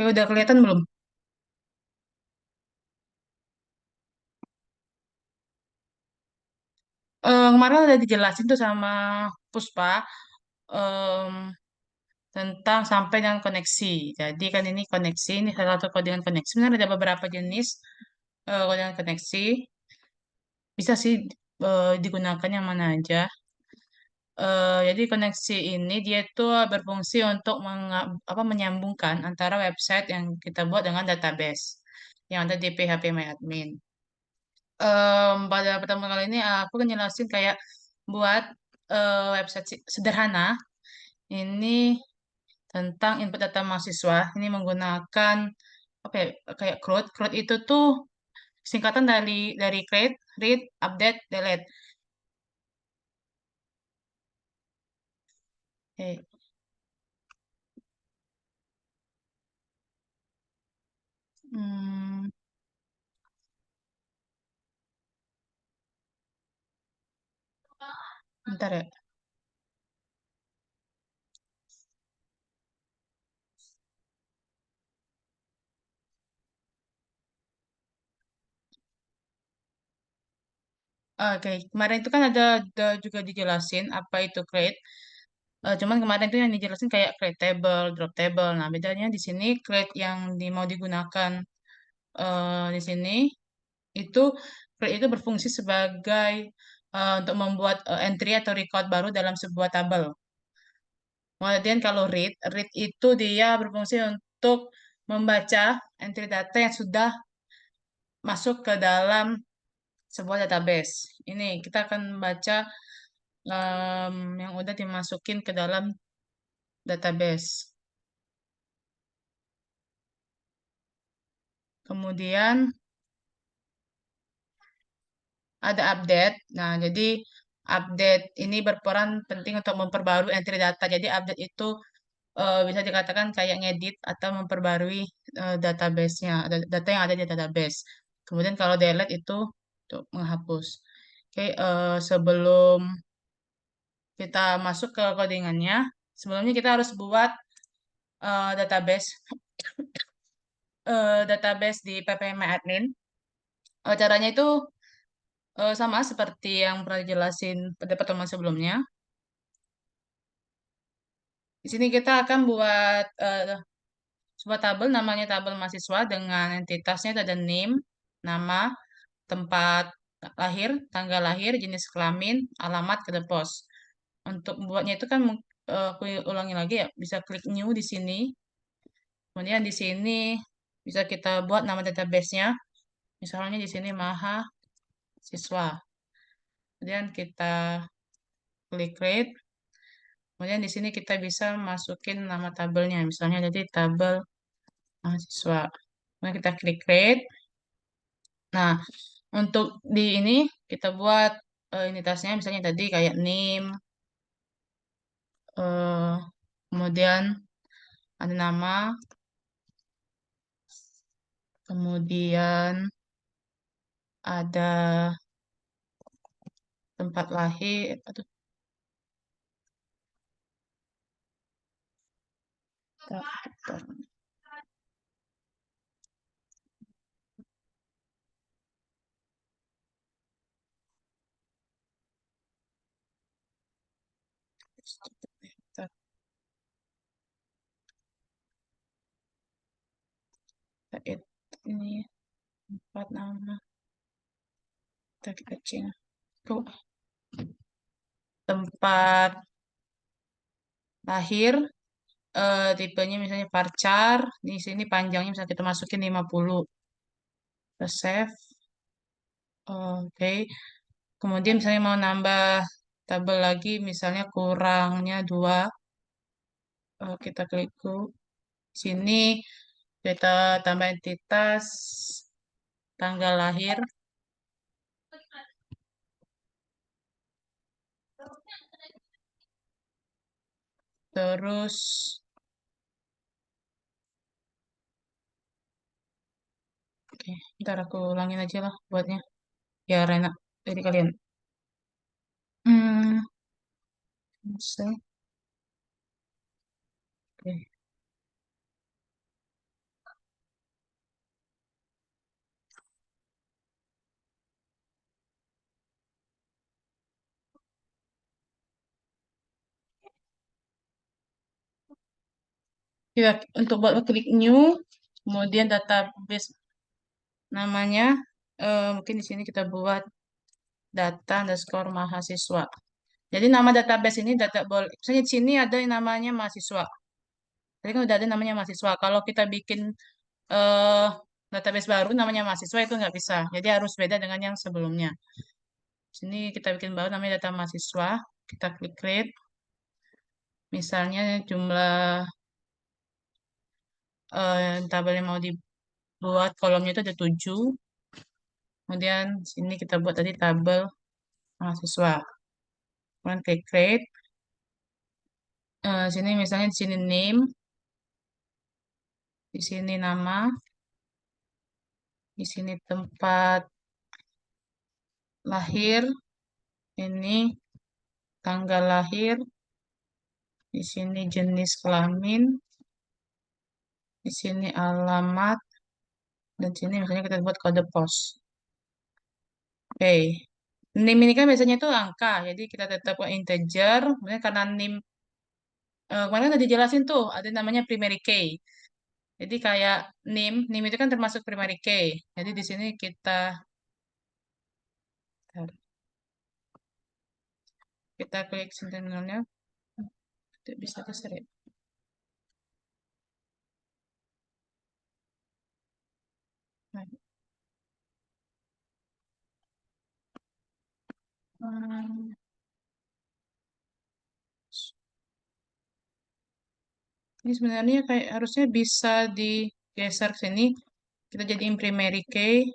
Oke, udah kelihatan belum? Kemarin udah dijelasin tuh sama Puspa em, tentang sampai dengan koneksi. Jadi kan ini koneksi, ini salah satu codingan koneksi. Sebenarnya ada beberapa jenis codingan koneksi. Bisa sih digunakan yang mana aja. Jadi koneksi ini dia tuh berfungsi untuk menyambungkan antara website yang kita buat dengan database yang ada di PHP MyAdmin. Pada pertama kali ini aku kan jelasin kayak buat website sederhana ini tentang input data mahasiswa. Ini menggunakan apa ya, kayak CRUD. CRUD itu tuh singkatan dari create, read, update, delete. Oke. Hmm, bentar ya. Oke, kemarin itu kan ada juga dijelasin apa itu create. Cuman kemarin itu yang dijelasin kayak create table, drop table. Nah, bedanya di sini create yang mau digunakan di sini itu create itu berfungsi sebagai untuk membuat entry atau record baru dalam sebuah tabel. Kemudian kalau read itu dia berfungsi untuk membaca entry data yang sudah masuk ke dalam sebuah database. Ini kita akan baca yang udah dimasukin ke dalam database. Kemudian ada update. Nah, jadi update ini berperan penting untuk memperbarui entry data. Jadi update itu bisa dikatakan kayak ngedit atau memperbarui database-nya, data yang ada di database. Kemudian kalau delete itu untuk menghapus. Oke, sebelum kita masuk ke codingannya, sebelumnya kita harus buat database di ppmadmin. Caranya itu sama seperti yang pernah dijelasin pada pertemuan sebelumnya. Di sini kita akan buat sebuah tabel namanya tabel mahasiswa dengan entitasnya itu ada name, nama, tempat lahir, tanggal lahir, jenis kelamin, alamat, kode pos. Untuk membuatnya itu kan aku ulangi lagi ya, bisa klik new di sini. Kemudian di sini bisa kita buat nama database-nya. Misalnya di sini mahasiswa. Kemudian kita klik create. Kemudian di sini kita bisa masukin nama tabelnya. Misalnya jadi tabel mahasiswa. Kemudian kita klik create. Nah, untuk di ini kita buat initasnya misalnya tadi kayak name, eh, kemudian ada nama, kemudian ada tempat lahir, aduh, bentar, bentar, bentar, ini tempat nama, tadi kecil. Tuh, tempat lahir, tipenya misalnya varchar, di sini panjangnya bisa kita masukin 50. Terus save, oke. Kemudian misalnya mau nambah tabel lagi, misalnya kurangnya 2, kita klik sini, kita tambah entitas, tanggal lahir, terus, oke, ntar aku ulangin aja lah buatnya, biar enak dari kalian. Hmm, bisa, oke. Ya, untuk buat klik new, kemudian database namanya, mungkin di sini kita buat data underscore mahasiswa. Jadi nama database ini data boleh, misalnya di sini ada yang namanya mahasiswa. Jadi kan udah ada namanya mahasiswa. Kalau kita bikin eh, database baru namanya mahasiswa itu nggak bisa. Jadi harus beda dengan yang sebelumnya. Sini kita bikin baru namanya data mahasiswa. Kita klik create. Misalnya jumlah tabel yang mau dibuat kolomnya itu ada 7. Kemudian sini kita buat tadi tabel mahasiswa. Kemudian klik create. Sini misalnya di sini name, di sini nama, di sini tempat lahir, ini tanggal lahir, di sini jenis kelamin, di sini alamat, dan sini misalnya kita buat kode pos. Oke. NIM ini kan biasanya itu angka, jadi kita tetap ke integer. Kemudian karena NIM, kemarin kan udah dijelasin tuh, ada namanya primary key. Jadi kayak NIM itu kan termasuk primary key. Jadi di sini kita klik sentinelnya, tidak bisa keser. Hmm, ini sebenarnya kayak harusnya bisa digeser ke sini. Kita jadiin primary key.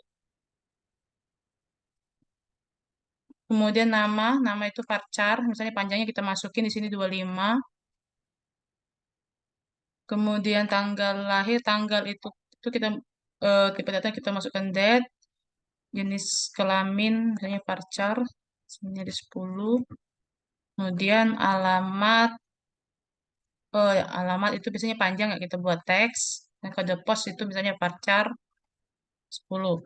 Kemudian nama itu varchar. Misalnya panjangnya kita masukin di sini 25. Kemudian tanggal lahir, tanggal itu kita tipe data kita masukkan date, jenis kelamin, misalnya varchar, sini ada 10. Kemudian alamat, ya, alamat itu biasanya panjang ya kita buat teks. Dan kode pos itu misalnya varchar 10.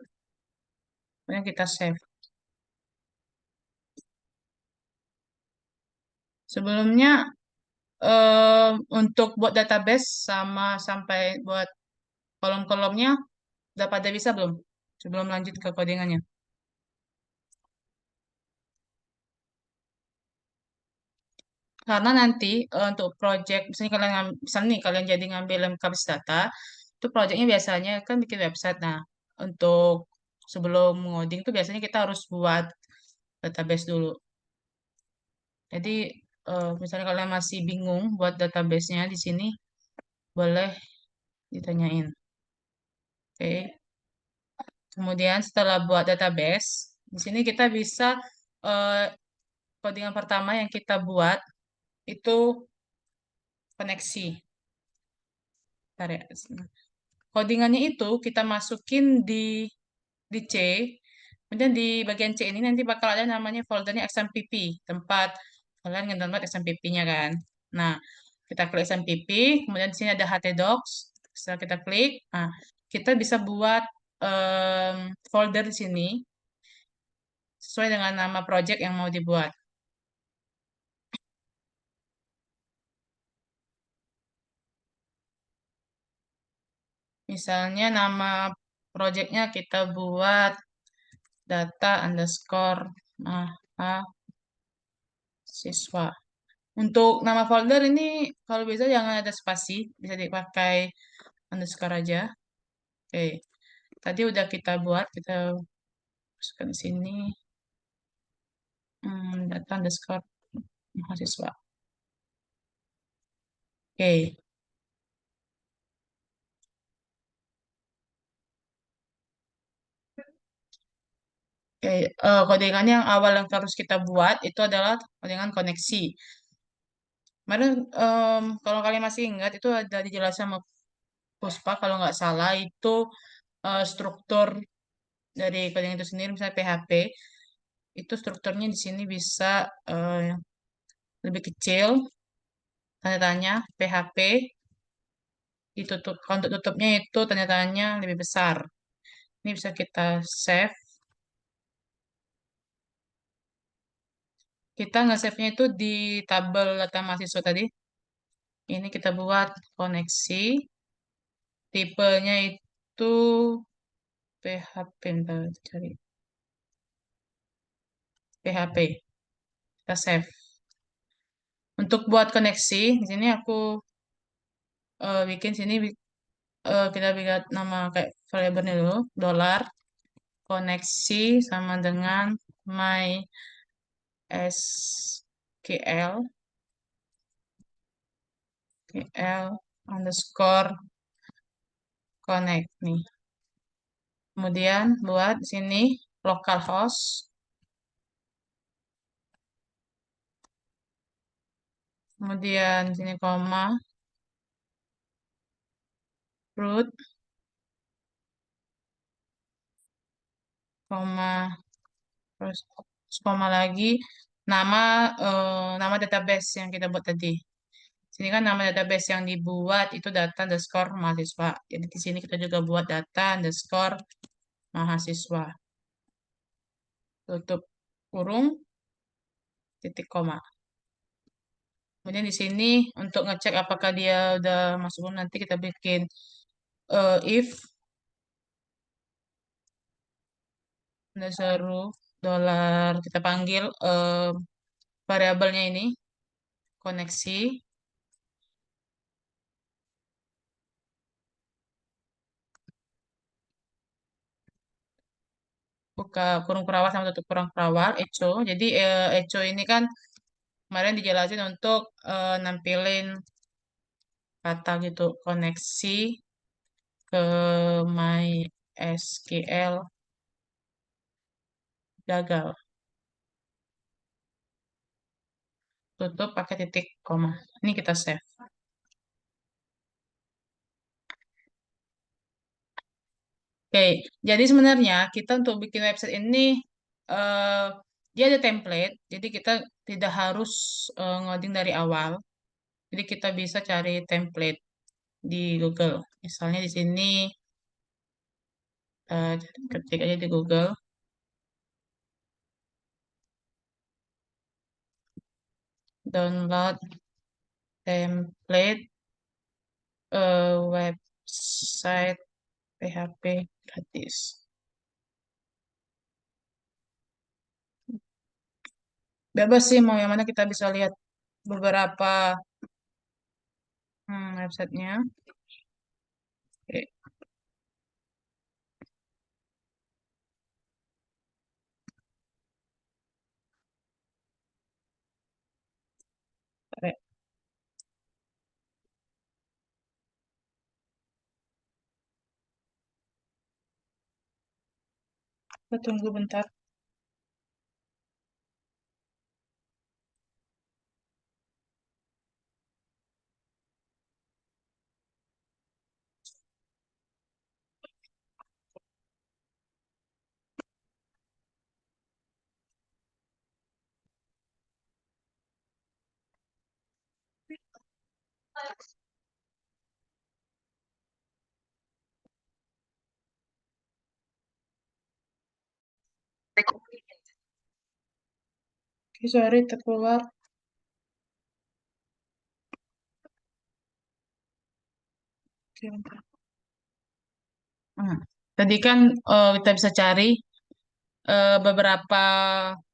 Kemudian kita save. Sebelumnya untuk buat database sama sampai buat kolom-kolomnya udah pada bisa belum? Sebelum lanjut ke codingannya. Karena nanti untuk project, misalnya kalian misalnya nih kalian jadi ngambil MKBIS data, itu projectnya biasanya kan bikin website. Nah, untuk sebelum ngoding itu biasanya kita harus buat database dulu. Jadi misalnya kalian masih bingung buat database-nya di sini, boleh ditanyain. Oke. Kemudian setelah buat database, di sini kita bisa eh, codingan pertama yang kita buat itu koneksi. Bentar ya. Codingannya itu kita masukin di C, kemudian di bagian C ini nanti bakal ada namanya foldernya XMPP, tempat kalian nge-download XMPP-nya kan. Nah, kita klik XMPP, kemudian di sini ada htdocs, setelah kita klik, nah, kita bisa buat folder di sini sesuai dengan nama project yang mau dibuat. Misalnya nama projectnya kita buat data underscore mahasiswa. Untuk nama folder ini kalau bisa jangan ada spasi, bisa dipakai underscore aja. Oke, tadi udah kita buat, kita masukkan di sini data underscore mahasiswa. Oke, oke. Codingan yang awal yang harus kita buat itu adalah codingan koneksi. Kemarin kalau kalian masih ingat itu ada dijelaskan sama Puspa kalau nggak salah itu struktur dari coding itu sendiri misalnya PHP itu strukturnya di sini bisa lebih kecil tanda tanya PHP ditutup kalau untuk tutupnya itu tanda tanya lebih besar. Ini bisa kita save. Kita nge-save-nya itu di tabel data mahasiswa tadi. Ini kita buat koneksi. Tipenya itu PHP. Bentar, cari PHP. Kita save. Untuk buat koneksi, di sini aku bikin sini kita bikin nama kayak variabelnya dulu, dolar koneksi sama dengan MySQL underscore connect nih. Kemudian buat di sini localhost, kemudian di sini koma, root, koma, terus koma lagi nama nama database yang kita buat tadi. Sini kan nama database yang dibuat itu data underscore mahasiswa. Jadi di sini kita juga buat data underscore mahasiswa. Tutup kurung, titik koma. Kemudian di sini untuk ngecek apakah dia udah masuk nanti kita bikin if seru dolar kita panggil variabelnya ini koneksi buka kurung perawal sama tutup kurung perawal echo. Jadi echo ini kan kemarin dijelasin untuk nampilin kata gitu koneksi ke MySQL gagal. Tutup pakai titik koma. Ini kita save. Oke, jadi sebenarnya kita untuk bikin website ini eh dia ada template, jadi kita tidak harus ngoding dari awal. Jadi kita bisa cari template di Google. Misalnya di sini eh, ketik aja di Google download template website PHP gratis. Bebas sih mau yang mana kita bisa lihat beberapa websitenya. Oke, oke. Kita tunggu bentar. Oke, sorry terkeluar. Oke, bentar. Hmm. Tadi kan kita bisa cari beberapa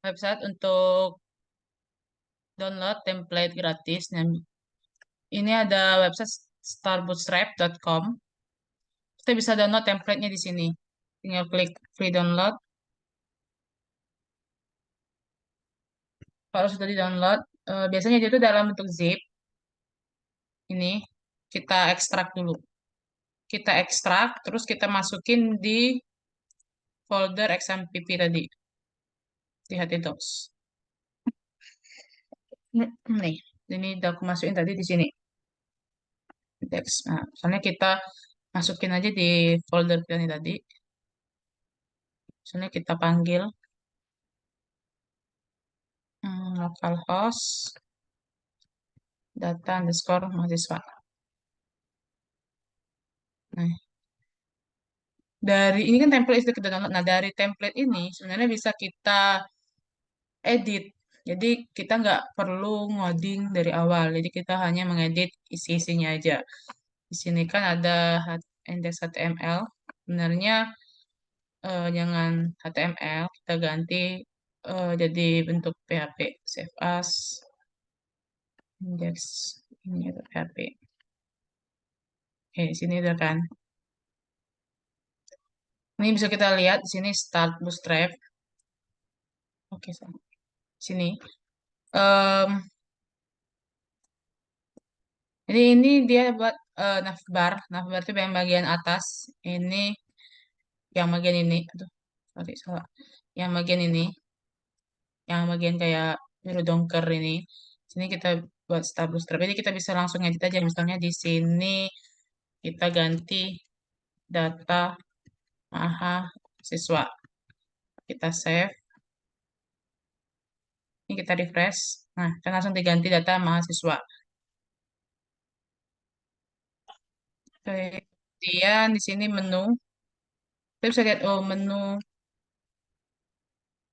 website untuk download template gratis. Nah, ini ada website starbootstrap.com. Kita bisa download templatenya di sini. Tinggal klik free download. Kalau sudah di-download, biasanya dia itu dalam bentuk zip. Ini kita ekstrak dulu. Kita ekstrak, terus kita masukin di folder XMPP tadi. Lihat itu. Nih, ini udah aku masukin tadi di sini. Teks. Nah, misalnya kita masukin aja di folder kita nih tadi. Misalnya kita panggil localhost data underscore mahasiswa. Nah, dari ini kan template sudah kita download. Nah, dari template ini sebenarnya bisa kita edit. Jadi kita nggak perlu ngoding dari awal. Jadi kita hanya mengedit isi-isinya aja. Di sini kan ada index HTML. Sebenarnya jangan HTML, kita ganti jadi bentuk PHP. Save as index ini ada PHP. Di sini udah kan. Ini bisa kita lihat di sini start bootstrap. Oke, sini. Em, jadi ini dia buat navbar. Navbar itu yang bagian atas. Ini yang bagian ini. Aduh, sorry salah. Yang bagian ini, yang bagian kayak biru dongker ini. Sini kita buat start bootstrap. Jadi kita bisa langsung edit aja. Misalnya di sini kita ganti data mahasiswa. Kita save. Ini kita refresh. Nah, kita langsung diganti data mahasiswa. Kemudian di sini menu. Kita bisa lihat, oh menu.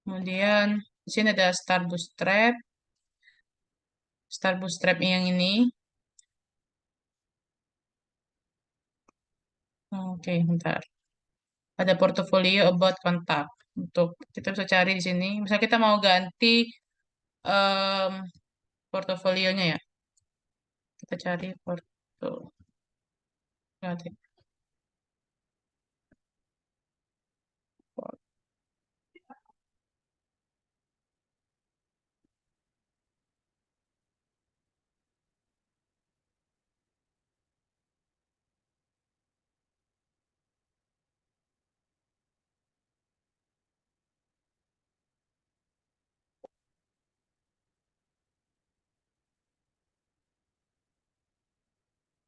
Kemudian di sini ada Start Bootstrap. Start Bootstrap yang ini. Oke, bentar. Ada portfolio about contact. Untuk kita bisa cari di sini. Misal kita mau ganti em, portofolionya ya. Kita cari porto. Ganti.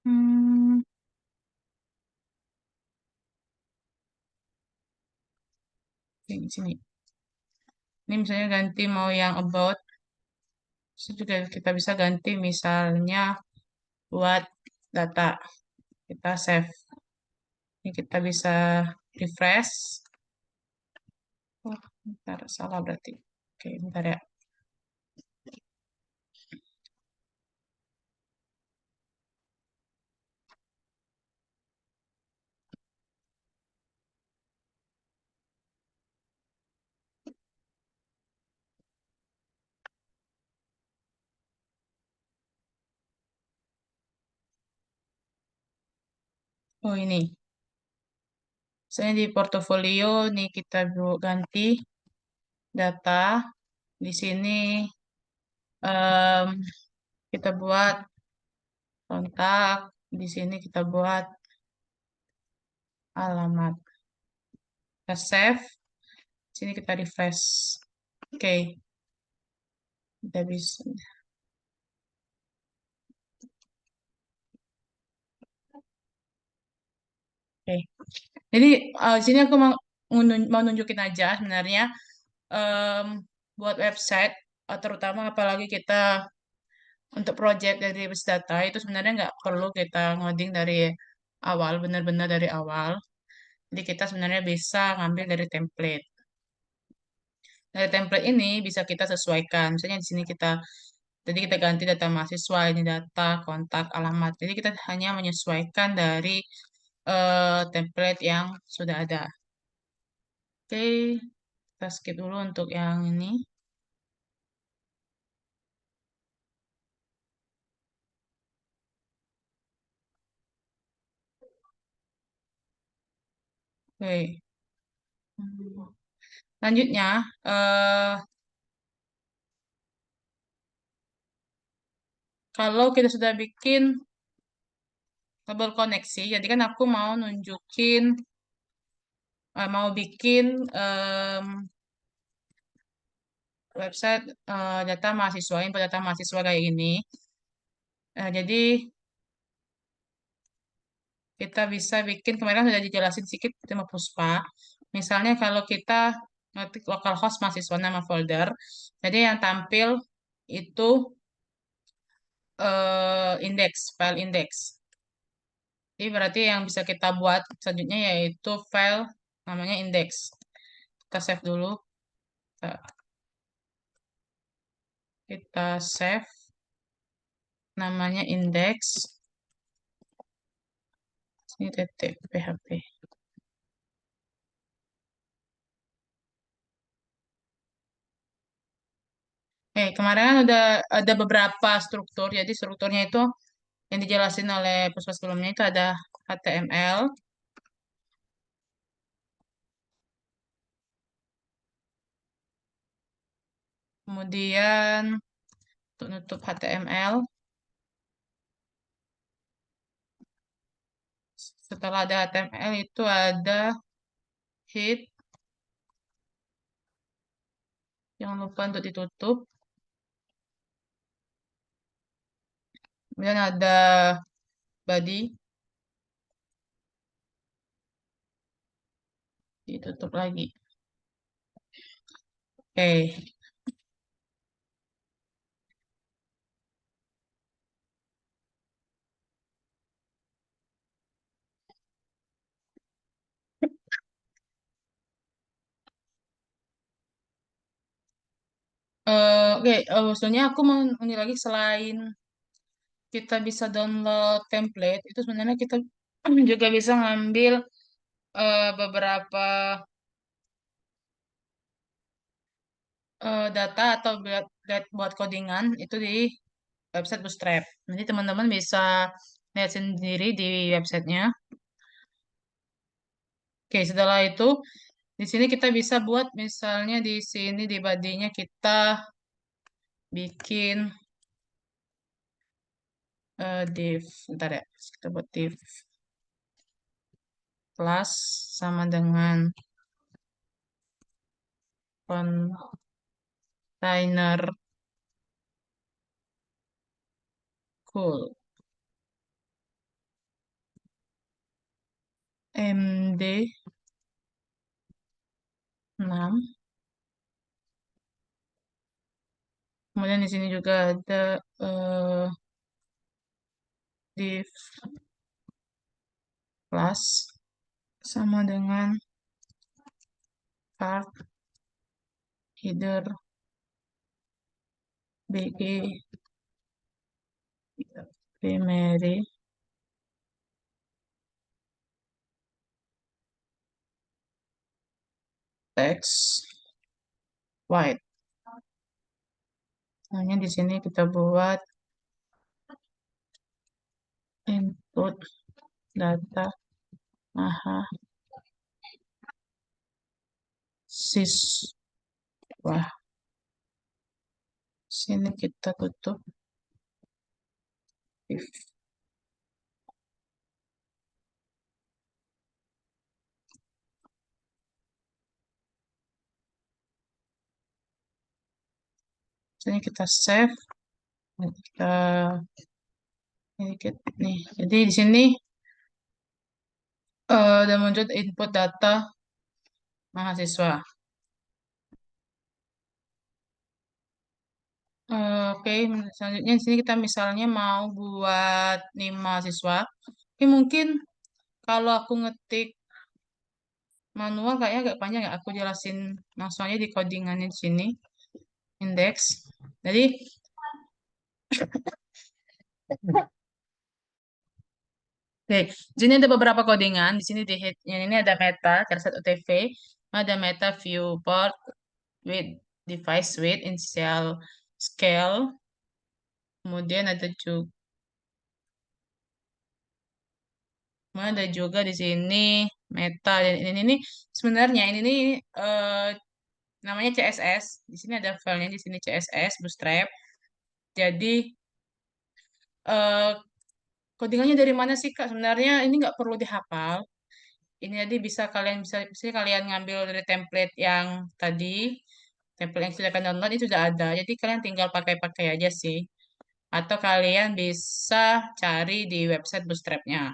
Hmm, di sini. Ini misalnya ganti mau yang about. Terus juga kita bisa ganti misalnya buat data. Kita save. Ini kita bisa refresh. Oh, bentar, salah berarti. Oke, bentar ya. Oh, ini. Misalnya di portofolio, nih kita ganti data. Di sini em, kita buat kontak. Di sini kita buat alamat. Kita save. Di sini kita refresh. Oke, kita bisa. Oke. Jadi di sini aku mau nunjukin aja sebenarnya em, buat website, terutama apalagi kita untuk project dari base data itu sebenarnya nggak perlu kita ngoding dari awal, benar-benar dari awal. Jadi kita sebenarnya bisa ngambil dari template. Dari template ini bisa kita sesuaikan. Misalnya di sini jadi kita ganti data mahasiswa, ini data, kontak, alamat. Jadi kita hanya menyesuaikan dari template yang sudah ada. Oke, kita skip dulu untuk yang ini. Oke. Selanjutnya, kalau kita sudah bikin kabel koneksi, jadi kan aku mau nunjukin, mau bikin website data mahasiswa, info data mahasiswa kayak ini. Jadi kita bisa bikin, kemarin sudah dijelasin sedikit sama Puspa. Misalnya kalau kita ngetik localhost mahasiswa nama folder, jadi yang tampil itu index, file index. Jadi berarti yang bisa kita buat selanjutnya yaitu file namanya index. Kita save dulu. Kita- kita save, namanya index, ini titik php. Kemarin kan udah ada beberapa struktur, jadi strukturnya itu yang dijelasin oleh Puspa sebelumnya itu ada HTML, kemudian untuk nutup HTML, setelah ada HTML itu ada head, jangan lupa untuk ditutup, kemudian ada body, ditutup lagi. Oke. Maksudnya aku mau ini lagi selain kita bisa download template, itu sebenarnya kita juga bisa ngambil beberapa data atau buat codingan itu di website Bootstrap. Nanti teman-teman bisa lihat sendiri di websitenya. Oke, setelah itu di sini kita bisa buat misalnya di sini di body-nya kita bikin div, bentar ya, kita buat div class sama dengan container cool MD6. Kemudian di sini juga ada div class sama dengan card header BG primary text white. Hanya di sini kita buat input data mahasiswa. Sini kita tutup div. Sini kita save. Kita nih. Jadi di sini udah muncul input data mahasiswa. Oke, selanjutnya di sini kita misalnya mau buat nih mahasiswa. Oke, mungkin kalau aku ngetik manual kayaknya agak panjang ya. Aku jelasin langsung aja di codingannya di sini. Index. Jadi, oke, di sini ada beberapa codingan. Di sini di yang ini ada meta, caret UTV, ada meta viewport with device width, initial scale, kemudian ada juga di sini meta. Dan ini sebenarnya ini nih namanya CSS. Di sini ada filenya di sini CSS Bootstrap. Jadi eh, codingannya dari mana sih Kak? Sebenarnya ini nggak perlu dihafal. Ini jadi bisa kalian ngambil dari template yang tadi, template yang sudah kalian download itu sudah ada. Jadi kalian tinggal pakai-pakai aja sih. Atau kalian bisa cari di website Bootstrap-nya.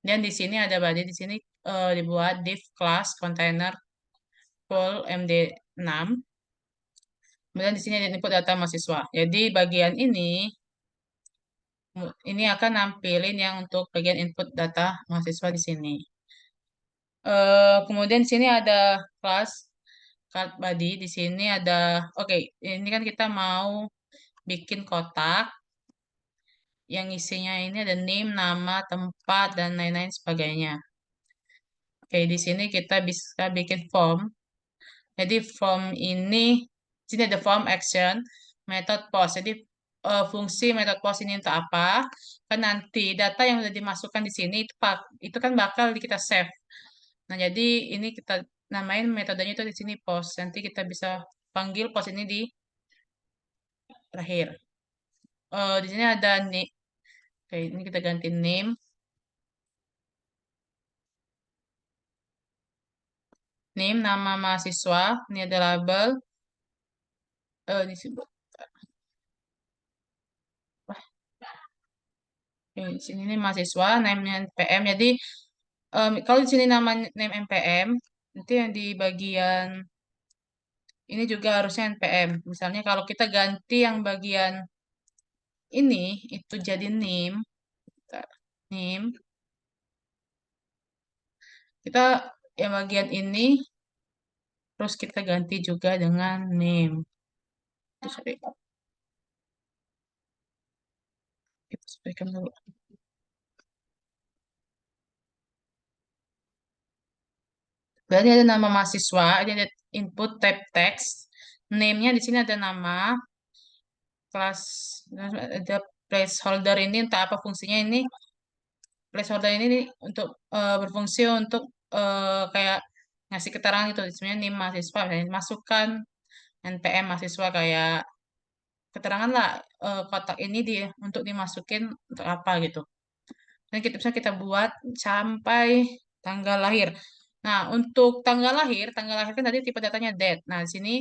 Dan di sini ada body di sini dibuat div class container full MD6. Kemudian di sini ada input data mahasiswa. Jadi bagian ini akan nampilin yang untuk bagian input data mahasiswa di sini. Kemudian di sini ada class card body. Di sini ada, oke, ini kan kita mau bikin kotak yang isinya ini ada name, nama, tempat, dan lain-lain sebagainya. Oke, di sini kita bisa bikin form. Jadi form ini, sini ada form action, method post. Jadi fungsi method post ini untuk apa? Kan nanti data yang sudah dimasukkan di sini itu kan bakal kita save. Nah, jadi ini kita namain metodenya itu di sini post. Nanti kita bisa panggil post ini di terakhir. Di sini ada nih. Oke, ini kita ganti name. Name, nama mahasiswa. Ini ada label. Di sini, di sini ini mahasiswa, name-nya NPM. Jadi, kalau di sini nama name NPM, nanti yang di bagian ini juga harusnya NPM. Misalnya kalau kita ganti yang bagian ini, itu jadi name. Bentar. Name. Kita yang bagian ini, terus kita ganti juga dengan name. Sorry, kita sesuaikan dulu. Berarti ada nama mahasiswa, ini ada input type text, name-nya di sini ada nama, kelas, ada placeholder ini entah apa fungsinya ini. Placeholder ini nih untuk berfungsi untuk kayak ngasih keterangan gitu. Sebenarnya nih mahasiswa, misalnya masukkan NPM mahasiswa kayak keterangan lah kotak ini untuk dimasukin untuk apa gitu. Dan kita bisa kita buat sampai tanggal lahir. Nah, untuk tanggal lahir kan tadi tipe datanya date. Nah, di sini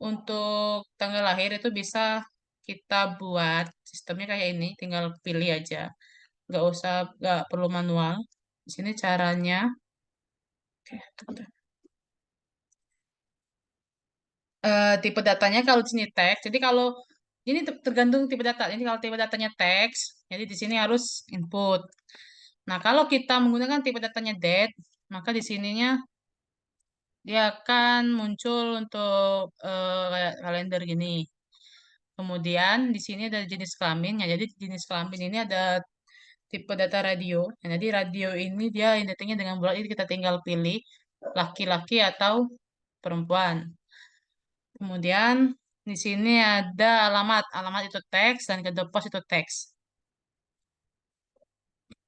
untuk tanggal lahir itu bisa kita buat sistemnya kayak ini, tinggal pilih aja. Nggak perlu manual. Di sini caranya, oke, bentar. Tipe datanya kalau di sini teks. Jadi kalau ini tergantung tipe data. Jadi kalau tipe datanya teks, jadi di sini harus input. Nah, kalau kita menggunakan tipe datanya date, maka di sininya dia akan muncul untuk kayak kalender gini. Kemudian di sini ada jenis kelaminnya. Jadi jenis kelamin ini ada tipe data radio. Nah, jadi radio ini dia identiknya dengan bulat. Ini kita tinggal pilih laki-laki atau perempuan. Kemudian di sini ada alamat. Alamat itu teks dan kode pos itu teks.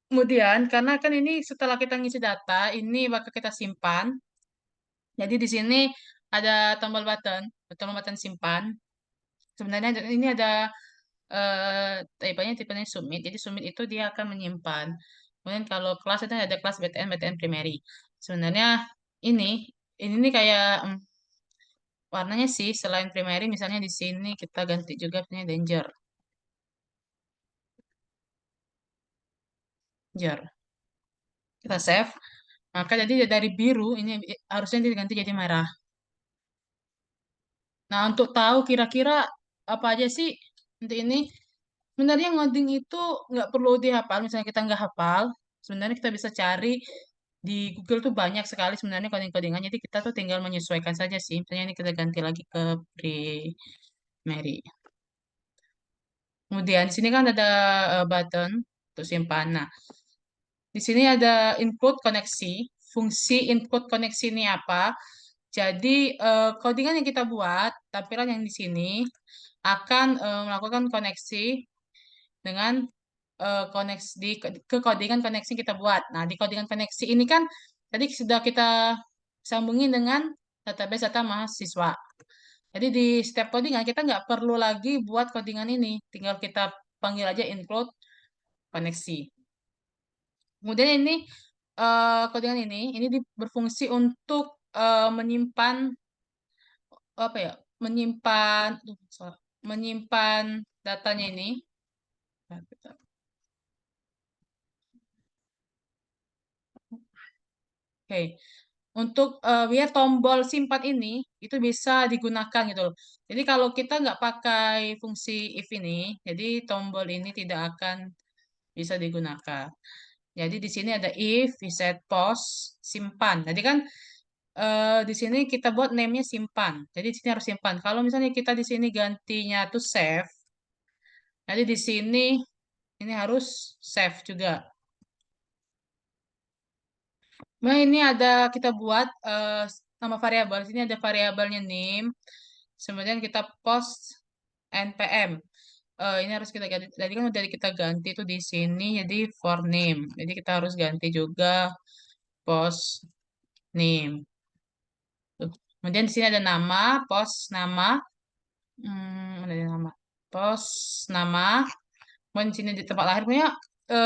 Kemudian karena kan ini setelah kita ngisi data, ini bakal kita simpan. Jadi di sini ada tombol button simpan. Sebenarnya ini ada tipenya submit. Jadi submit itu dia akan menyimpan. Kemudian kalau kelas itu ada kelas BTN primary. Sebenarnya ini ini nih kayak warnanya sih selain primary misalnya di sini kita ganti juga punya danger. Danger. Kita save. Maka jadi dari biru ini harusnya diganti jadi merah. Nah, untuk tahu kira-kira apa aja sih nanti ini, sebenarnya ngoding itu nggak perlu dihafal. Misalnya kita nggak hafal, sebenarnya kita bisa cari di Google tuh banyak sekali sebenarnya coding-codingan. Jadi kita tuh tinggal menyesuaikan saja sih. Misalnya ini kita ganti lagi ke primary. Kemudian di sini kan ada button untuk simpan. Nah, di sini ada input koneksi. Fungsi input koneksi ini apa? Jadi codingan yang kita buat, tampilan yang di sini akan melakukan koneksi dengan koneksi ke codingan koneksi yang kita buat. Nah, di codingan koneksi ini kan tadi sudah kita sambungin dengan database data mahasiswa. Jadi di setiap codingan kita nggak perlu lagi buat codingan ini, tinggal kita panggil aja include koneksi. Kemudian ini codingan ini berfungsi untuk menyimpan apa ya? Menyimpan salah. Menyimpan datanya ini. Oke, untuk biar tombol simpan ini itu bisa digunakan gitu loh. Jadi kalau kita nggak pakai fungsi if ini, jadi tombol ini tidak akan bisa digunakan. Jadi di sini ada if, reset, post, simpan. Jadi kan di sini kita buat name-nya simpan. Jadi di sini harus simpan. Kalau misalnya kita di sini gantinya to save, Jadi di sini ini harus save juga. Nah, ini ada kita buat nama variabel. Di sini ada variabelnya name. Kemudian kita post npm. Ini harus kita ganti. Tadi kan udah kita ganti tuh di sini jadi for name. Jadi kita harus ganti juga post name. Tuh. Kemudian di sini ada nama, post nama. Ada nama. Post nama. Kemudian di sini di tempat lahir punya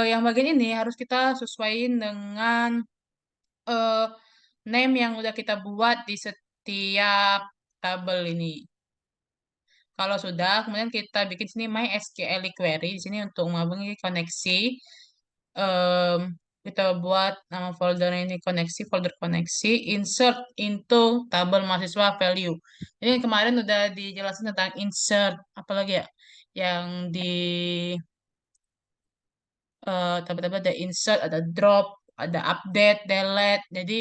yang bagian ini harus kita sesuaiin dengan eh, name yang udah kita buat di setiap tabel ini. Kalau sudah, kemudian kita bikin sini MySQL query di sini untuk menghubungi koneksi. Em, kita buat nama folder ini koneksi, folder koneksi, insert into tabel mahasiswa value. Jadi kemarin udah dijelasin tentang insert, apalagi ya, yang di tabel-tabel ada insert, ada drop, ada update, delete. Jadi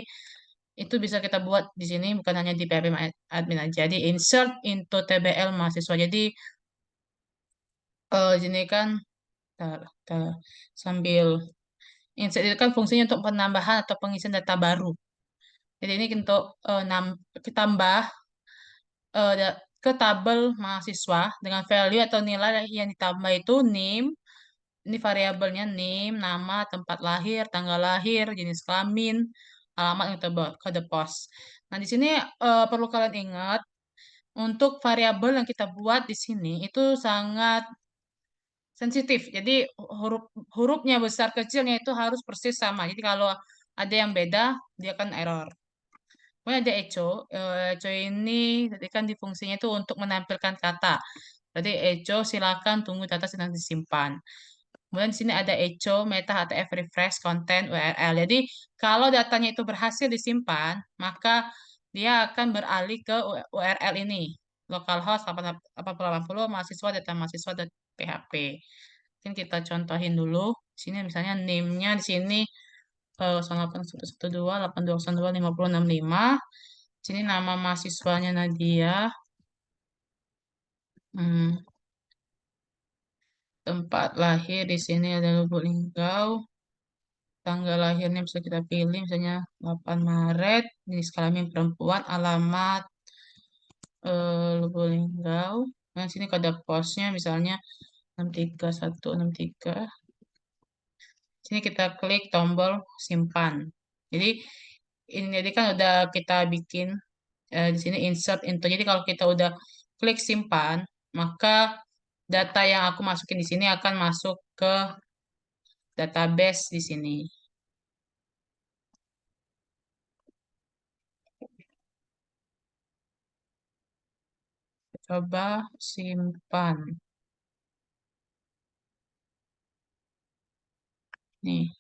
itu bisa kita buat di sini bukan hanya di PHP admin aja. Jadi insert into TBL mahasiswa. Jadi di sini kan kita sambil insert itu kan fungsinya untuk penambahan atau pengisian data baru. Jadi ini untuk kita tambah ke tabel mahasiswa dengan value atau nilai yang ditambah itu name. Ini variabelnya name, nama, tempat lahir, tanggal lahir, jenis kelamin, alamat, kode pos. Nah, di sini perlu kalian ingat untuk variabel yang kita buat di sini itu sangat sensitif. Jadi huruf hurufnya besar kecilnya itu harus persis sama. Jadi kalau ada yang beda, dia akan error. Kemudian ada echo. Echo ini jadi kan di fungsinya itu untuk menampilkan kata. Jadi echo silakan tunggu data sedang disimpan. Kemudian di sini ada echo, meta, htf, refresh, content, URL. Jadi kalau datanya itu berhasil disimpan, maka dia akan beralih ke URL ini. Localhost 8080 mahasiswa data mahasiswa.php. Mungkin kita contohin dulu. Di sini misalnya name-nya di sini 08112 8202 5065. Di sini nama mahasiswanya Nadia. Hmm, tempat lahir di sini ada Lubuk Linggau. Tanggal lahirnya bisa kita pilih misalnya 8 Maret, jenis kelamin perempuan, alamat Lubuk Linggau. Nah, sini kode posnya misalnya 63163. Sini kita klik tombol simpan. Jadi ini jadi kan udah kita bikin di sini insert into. Jadi kalau kita udah klik simpan, maka data yang aku masukin di sini akan masuk ke database di sini. Coba simpan. Nih.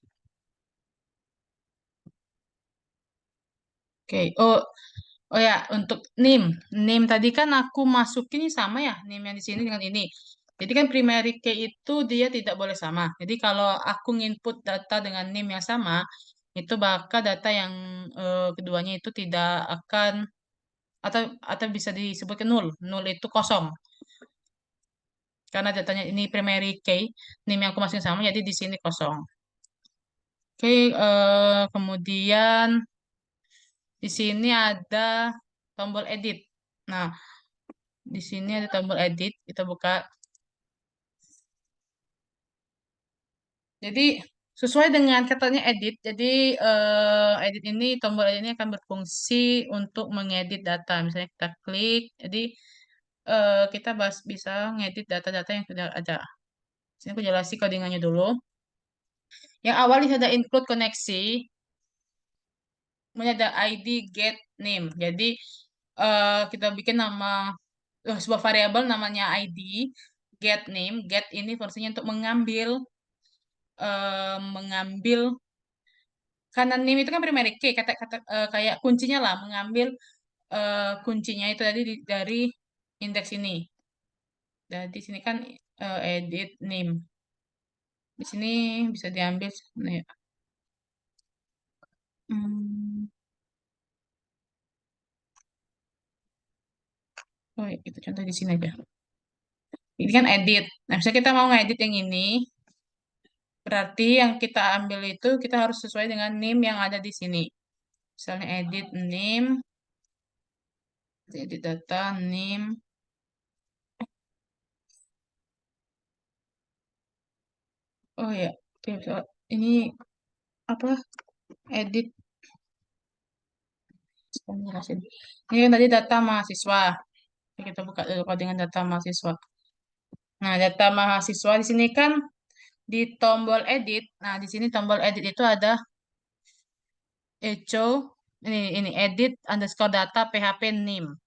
Oke. Oh ya, untuk NIM. NIM tadi kan aku masukin ini sama ya, NIM yang di sini dengan ini. Jadi kan primary key itu dia tidak boleh sama. Jadi kalau aku nginput data dengan NIM yang sama, itu bakal data yang keduanya itu tidak akan atau bisa disebut ke nol. Nol itu kosong. Karena datanya ini primary key, NIM yang aku masukin sama, jadi di sini kosong. Oke, kemudian di sini ada tombol edit. Nah, di sini ada tombol edit, kita buka. Jadi sesuai dengan katanya edit. Jadi edit ini tombol edit ini akan berfungsi untuk mengedit data. Misalnya kita klik, jadi kita bisa ngedit data-data yang sudah ada. Sini aku jelasin codingannya dulu. Yang awalnya ada include koneksi, kemudian ada ID get name. Jadi kita bikin nama sebuah variabel namanya ID get name. Get ini fungsinya untuk mengambil karena name itu kan primary key kata kayak kuncinya lah mengambil kuncinya itu tadi dari indeks ini. Jadi sini kan edit name. Di sini bisa diambil nih. Hmm, oh, itu contoh di sini aja. Ini kan edit. Nah, misalnya kita mau ngedit yang ini, berarti yang kita ambil itu kita harus sesuai dengan name yang ada di sini. Misalnya edit name, edit data, name. Oh ya, oke, ini apa? Edit. Saya jelasin. Ini kan tadi data mahasiswa. Kita buka dulu dengan data mahasiswa. Nah, data mahasiswa di sini kan di tombol edit. Nah, di sini tombol edit itu ada echo ini edit underscore data php name.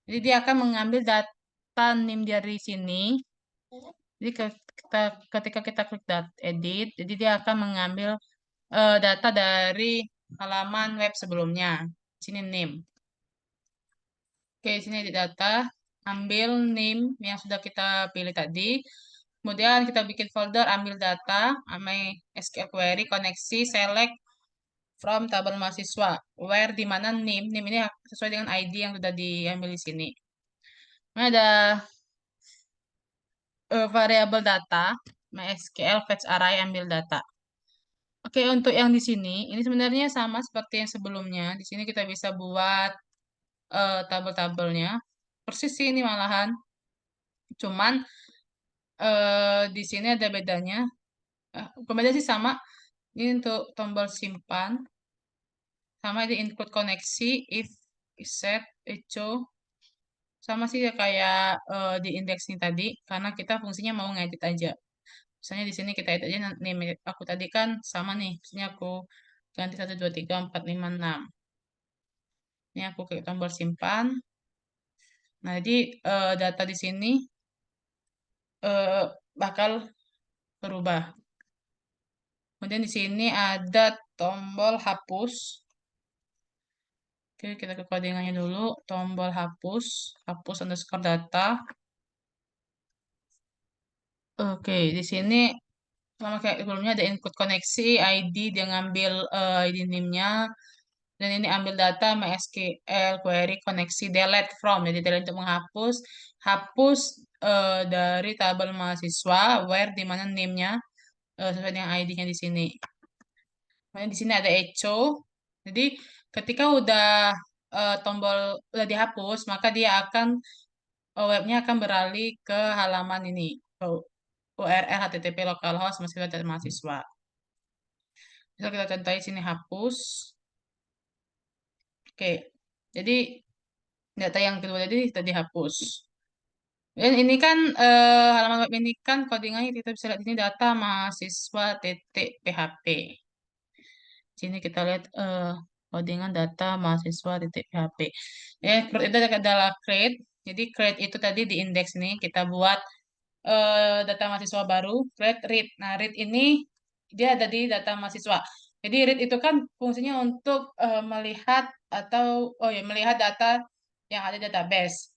Jadi dia akan mengambil data NIM dari sini. Jadi ketika kita klik edit, jadi dia akan mengambil data dari halaman web sebelumnya. Sini NIM. Oke, sini di data, ambil NIM yang sudah kita pilih tadi. Kemudian kita bikin folder, ambil data, ambil SQL query, koneksi, select from tabel mahasiswa. Where di mana NIM ini sesuai dengan ID yang sudah diambil di sini. Ini ada variabel data, MySQL fetch array ambil data. Oke, untuk yang di sini, ini sebenarnya sama seperti yang sebelumnya. Di sini kita bisa buat tabel-tabelnya. Persis sih ini malahan. Cuman di sini ada bedanya. Pembeda sih sama. Ini untuk tombol simpan. Sama di input koneksi, if, set, echo. Sama sih ya kayak di indeks ini tadi. Karena kita fungsinya mau ngedit aja. Misalnya di sini kita edit aja name aku tadi kan sama nih. Misalnya aku ganti 1, 2, 3, 4, 5, 6. Ini aku klik tombol simpan. Nah, jadi data di sini eh, bakal berubah. Kemudian di sini ada tombol hapus. Oke, kita ke codingannya dulu. Tombol hapus, hapus underscore data. Oke, di sini sama kayak sebelumnya ada input koneksi, ID, dia ngambil ID NIM-nya, dan ini ambil data MySQL query koneksi delete from. Jadi delete untuk menghapus, hapus dari tabel mahasiswa, where di mana name-nya sesuai dengan ID-nya di sini. Kemudian di sini ada echo. Jadi ketika udah tombol udah dihapus, maka dia akan webnya akan beralih ke halaman ini, ke URL HTTP localhost meskipun data mahasiswa. Bisa kita contohin sini hapus. Oke, jadi data yang kedua tadi tadi hapus. Dan ini kan halaman web ini kan codingannya kita bisa lihat ini data mahasiswa titik php. Sini kita lihat codingan data mahasiswa titik php. Ya, create itu adalah create. Jadi create itu tadi di indeks ini kita buat data mahasiswa baru, create read. Nah, read ini dia ada di data mahasiswa. Jadi read itu kan fungsinya untuk melihat atau oh ya melihat data yang ada di database.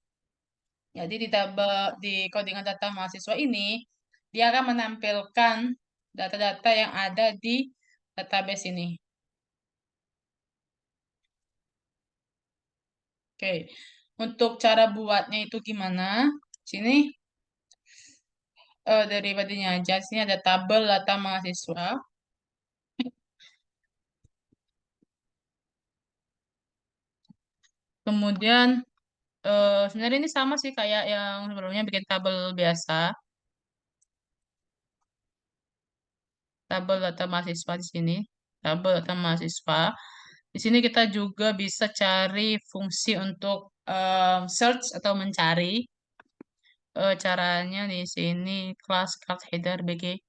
Jadi di codingan data mahasiswa ini dia akan menampilkan data-data yang ada di database ini. Oke, untuk cara buatnya itu gimana? Sini dari badinya aja. Sini ada tabel data mahasiswa. Kemudian sebenarnya ini sama sih kayak yang sebelumnya bikin tabel biasa. Tabel data mahasiswa di sini. Tabel data mahasiswa. Di sini kita juga bisa cari fungsi untuk search atau mencari. Caranya di sini class card header bg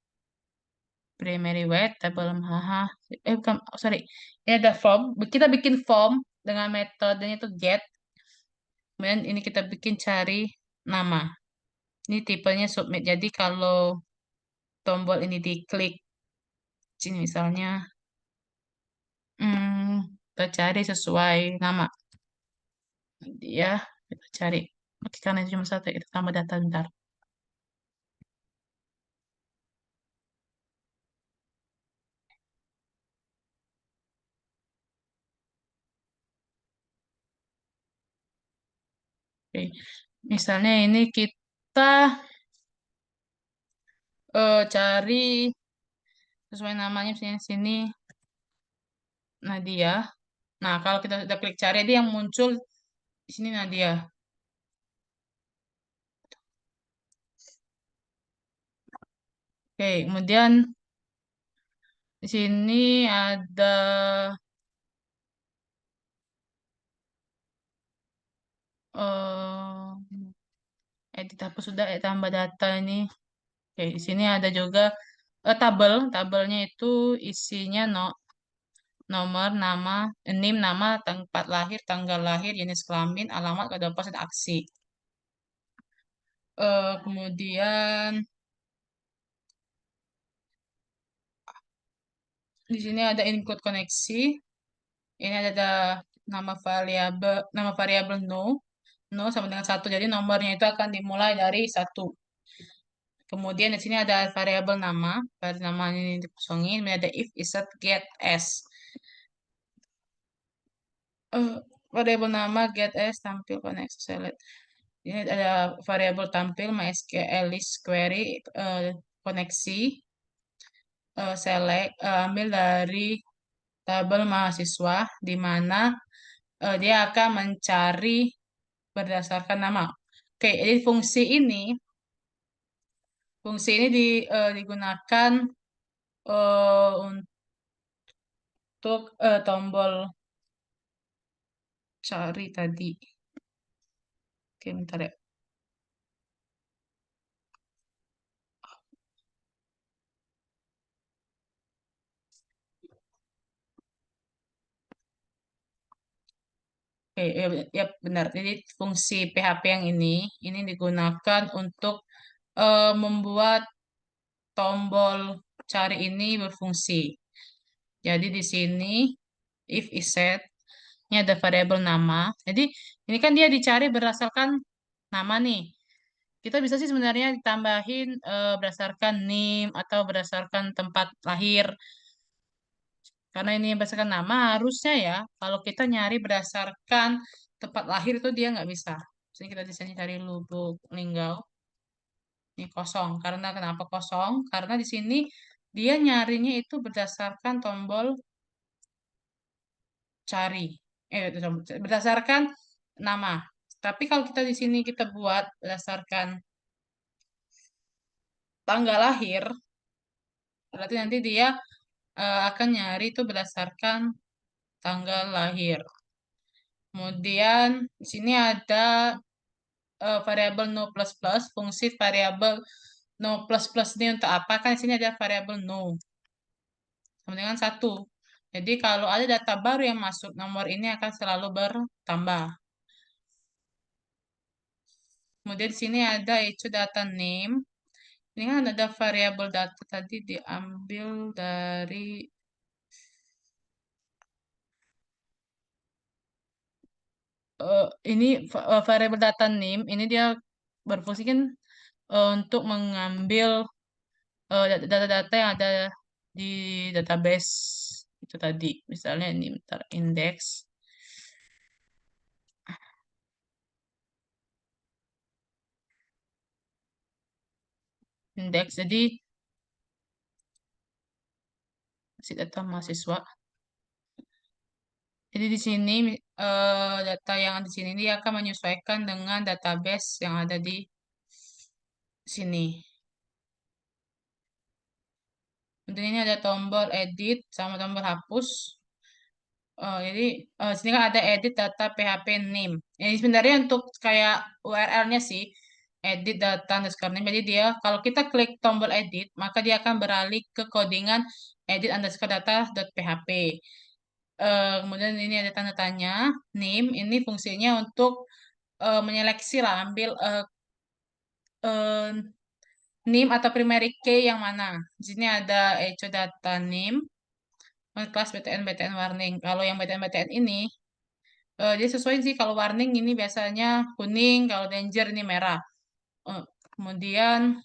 primary web tabel haha bukan oh, sorry ini ada form kita bikin form dengan metodenya itu get kemudian ini kita bikin cari nama ini tipenya submit jadi kalau tombol ini diklik sini misalnya kita cari sesuai nama ya kita cari oke karena itu cuma satu kita tambah data bentar. Oke. Misalnya ini kita cari sesuai namanya sini sini Nadia. Nah, kalau kita sudah klik cari, dia yang muncul di sini Nadia. Oke, kemudian di sini ada edit apa sudah tambah data ini. Oke, di sini ada juga tabel. Tabelnya itu isinya nomor, nama, NIM, nama, tempat lahir, tanggal lahir, jenis kelamin, alamat, kode pos, dan aksi. Kemudian di sini ada include koneksi. Ini ada nama variabel no, no sama dengan satu. Jadi nomornya itu akan dimulai dari satu. Kemudian di sini ada variabel nama. Variabel nama ini dikosongin. Kemudian ada if, is, get, s. eh Variabel nama get s tampil connect select. Ini ada variabel tampil MySQL list query koneksi select ambil dari tabel mahasiswa di mana dia akan mencari berdasarkan nama. Oke, jadi fungsi ini digunakan untuk tombol cari tadi. Oke, bentar ya. Oke, ya, ya benar. Jadi fungsi PHP yang ini digunakan untuk membuat tombol cari ini berfungsi. Jadi di sini if is set, ini ada variabel nama. Jadi ini kan dia dicari berdasarkan nama nih. Kita bisa sih sebenarnya ditambahin berdasarkan NIM atau berdasarkan tempat lahir. Karena ini berdasarkan nama, harusnya ya, kalau kita nyari berdasarkan tempat lahir itu dia nggak bisa. Sini kita di sini cari Lubuk Linggau. Ini kosong. Karena kenapa kosong? Karena di sini dia nyarinya itu berdasarkan tombol cari. Berdasarkan nama. Tapi kalau kita di sini kita buat berdasarkan tanggal lahir, berarti nanti dia akan nyari itu berdasarkan tanggal lahir. Kemudian di sini ada variabel no plus plus, fungsi variabel no plus plus ini untuk apa? Kan di sini ada variabel no sama dengan satu. Jadi kalau ada data baru yang masuk, nomor ini akan selalu bertambah. Kemudian di sini ada echo data name. Ini kan ada variabel data tadi diambil dari ini variabel data name. Ini dia berfungsi kan untuk mengambil data-data yang ada di database itu tadi. Misalnya ini bentar, indeks. Jadi si data mahasiswa. Jadi di sini data yang ada di sini dia akan menyesuaikan dengan database yang ada di sini. Kemudian ini ada tombol edit sama tombol hapus. Jadi sini kan ada edit data PHP name. Ini sebenarnya untuk kayak URL-nya sih, edit data underscore name. Jadi dia kalau kita klik tombol edit, maka dia akan beralih ke codingan edit underscore data .php. Kemudian ini ada tanda tanya, name. Ini fungsinya untuk menyeleksi lah, ambil eh, name atau primary key yang mana. Di sini ada echo data name, kelas BTN warning. Kalau yang BTN ini dia sesuai sih, kalau warning ini biasanya kuning, kalau danger ini merah. Kemudian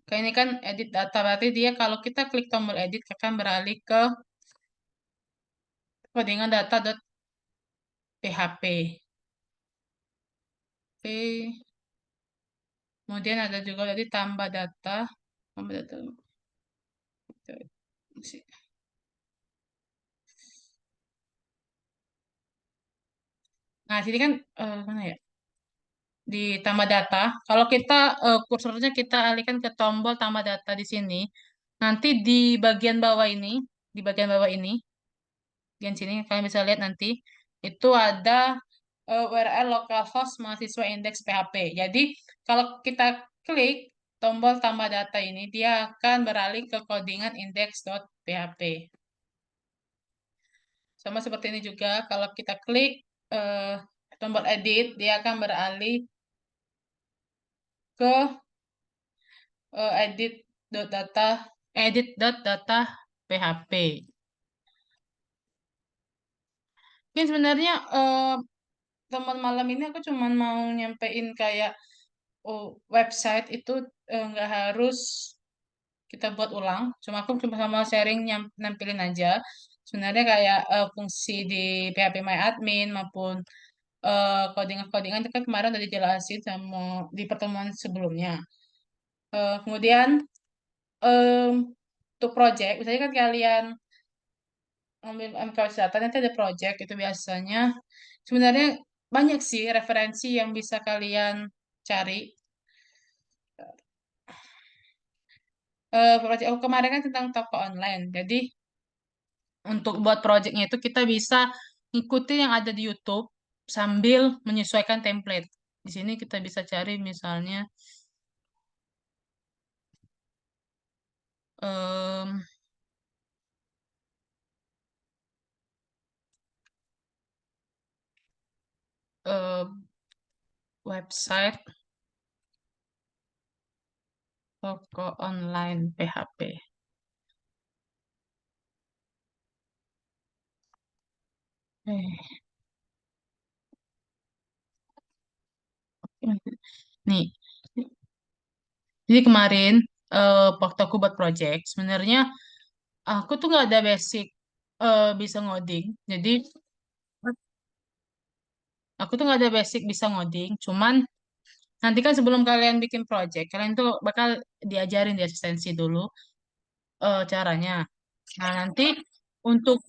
kayak ini kan edit data, berarti dia kalau kita klik tombol edit akan beralih ke codingan data.php. Oke. Kemudian ada juga tadi tambah data. Nah, sini kan mana ya? Di tambah data. Kalau kita kursornya kita alihkan ke tombol tambah data di sini, nanti bagian bawah ini, di bagian bawah ini, bagian sini kalian bisa lihat nanti itu ada URL localhost mahasiswa index PHP. Jadi kalau kita klik tombol tambah data ini, dia akan beralih ke codingan index.php. Sama seperti ini juga, kalau kita klik eh, tombol edit, dia akan beralih ke edit.data edit.data PHP. Mungkin sebenarnya teman malam ini aku cuma mau nyampein kayak website itu nggak harus kita buat ulang. Aku cuma sama sharing nampilin aja. Sebenarnya kayak fungsi di PHP My Admin maupun codingan-codingan itu kan kemarin udah dijelasin sama di pertemuan sebelumnya. Kemudian em, untuk project, misalnya kan kalian ngambil MKWS data nanti ada project itu biasanya sebenarnya banyak sih referensi yang bisa kalian cari. Project aku kemarin kan tentang toko online. Jadi untuk buat projectnya itu kita bisa ngikutin yang ada di YouTube sambil menyesuaikan template. Di sini kita bisa cari misalnya em, em, website toko online PHP. Eh, nih, jadi kemarin waktu aku buat project, sebenarnya aku tuh nggak ada basic bisa ngoding. Jadi aku tuh nggak ada basic bisa ngoding. Cuman nanti kan sebelum kalian bikin project, kalian tuh bakal diajarin di asistensi dulu caranya. Nah nanti untuk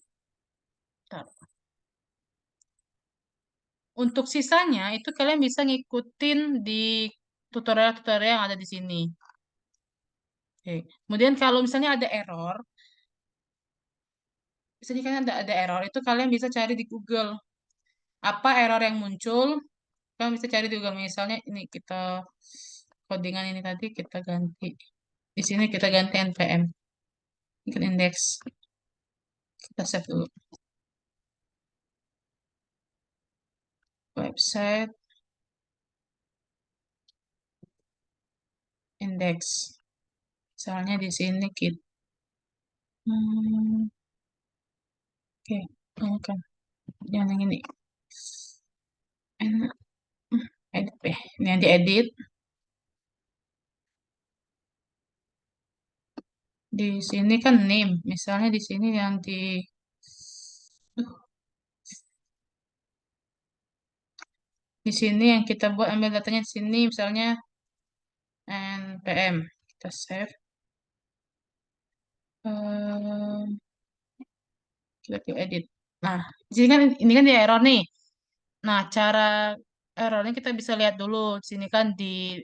untuk sisanya itu kalian bisa ngikutin di tutorial-tutorial yang ada di sini. Oke. Kemudian kalau misalnya ada error, misalnya kalian ada error, itu kalian bisa cari di Google. Apa error yang muncul? Kalian bisa cari juga misalnya ini kita codingan ini tadi kita ganti. Di sini kita ganti npm, bikin indeks. Kita save dulu. Website indeks. Misalnya di sini kita oke, oh, kan. Yang ini. Enak. Edit deh. Ini yang diedit. Di sini kan name. Misalnya di sini yang di sini yang kita buat ambil datanya di sini misalnya npm. Kita save. Ehm, kita klik edit. Nah, di sini kan ini kan dia error nih. Nah, cara errornya kita bisa lihat dulu. Di sini kan di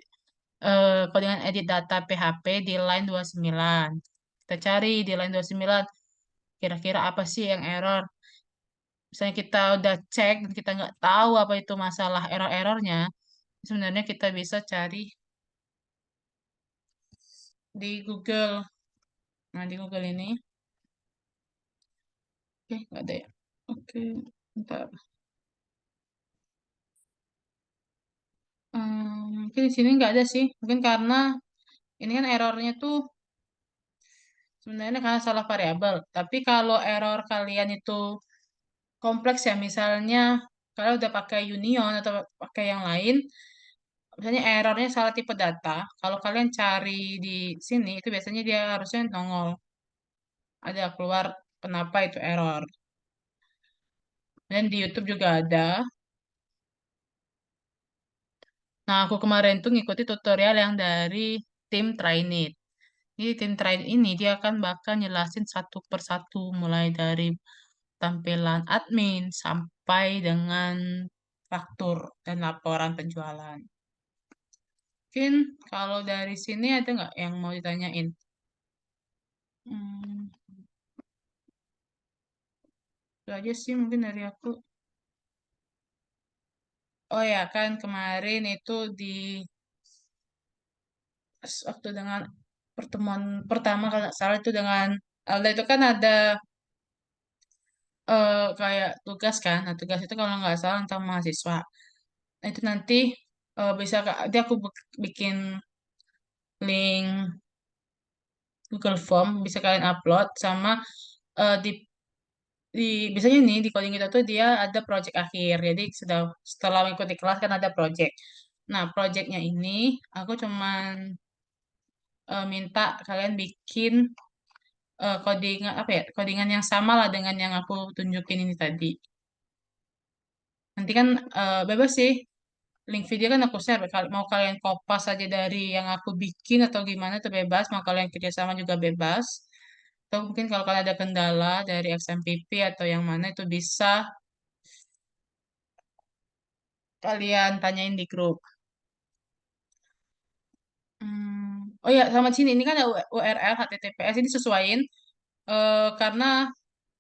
codingan edit data PHP di line 29. Kita cari di line 29 kira-kira apa sih yang error. Misalnya kita udah cek dan kita nggak tahu apa itu masalah error-errornya, sebenarnya kita bisa cari di Google. Nah, di Google ini, oke, nggak ada ya. Oke, bentar. Mungkin di sini nggak ada sih. Mungkin karena ini kan errornya tuh sebenarnya karena salah variabel. Tapi kalau error kalian itu kompleks ya, misalnya kalau udah pakai Union atau pakai yang lain, misalnya errornya salah tipe data, kalau kalian cari di sini itu biasanya dia harusnya nongol ada keluar kenapa itu error. Dan di YouTube juga ada. Nah, aku kemarin tuh ngikuti tutorial yang dari tim Trainit. Jadi tim Trainit ini dia akan bakal jelasin satu per satu mulai dari tampilan admin sampai dengan faktur dan laporan penjualan. Mungkin kalau dari sini ada nggak yang mau ditanyain? Hmm, itu aja sih mungkin dari aku. Oh ya kan kemarin itu di waktu dengan pertemuan pertama kalau nggak salah itu dengan Alda itu kan ada kayak tugas kan. Nah tugas itu kalau nggak salah tentang mahasiswa. Nah, itu nanti bisa nanti aku bikin link Google Form bisa kalian upload sama di biasanya nih di coding kita tuh dia ada project akhir. Jadi setelah mengikuti kelas kan ada project. Nah, projectnya ini aku cuman minta kalian bikin codingan apa ya? Codingan yang sama lah dengan yang aku tunjukin ini tadi. Nanti kan bebas sih. Link video kan aku share. Kalau mau kalian kopas aja dari yang aku bikin atau gimana itu bebas. Mau kalian kerjasama juga bebas. Atau mungkin kalau kalian ada kendala dari XMPP atau yang mana itu bisa kalian tanyain di grup. Oh ya, sama sini ini kan ada URL HTTPS ini sesuaiin karena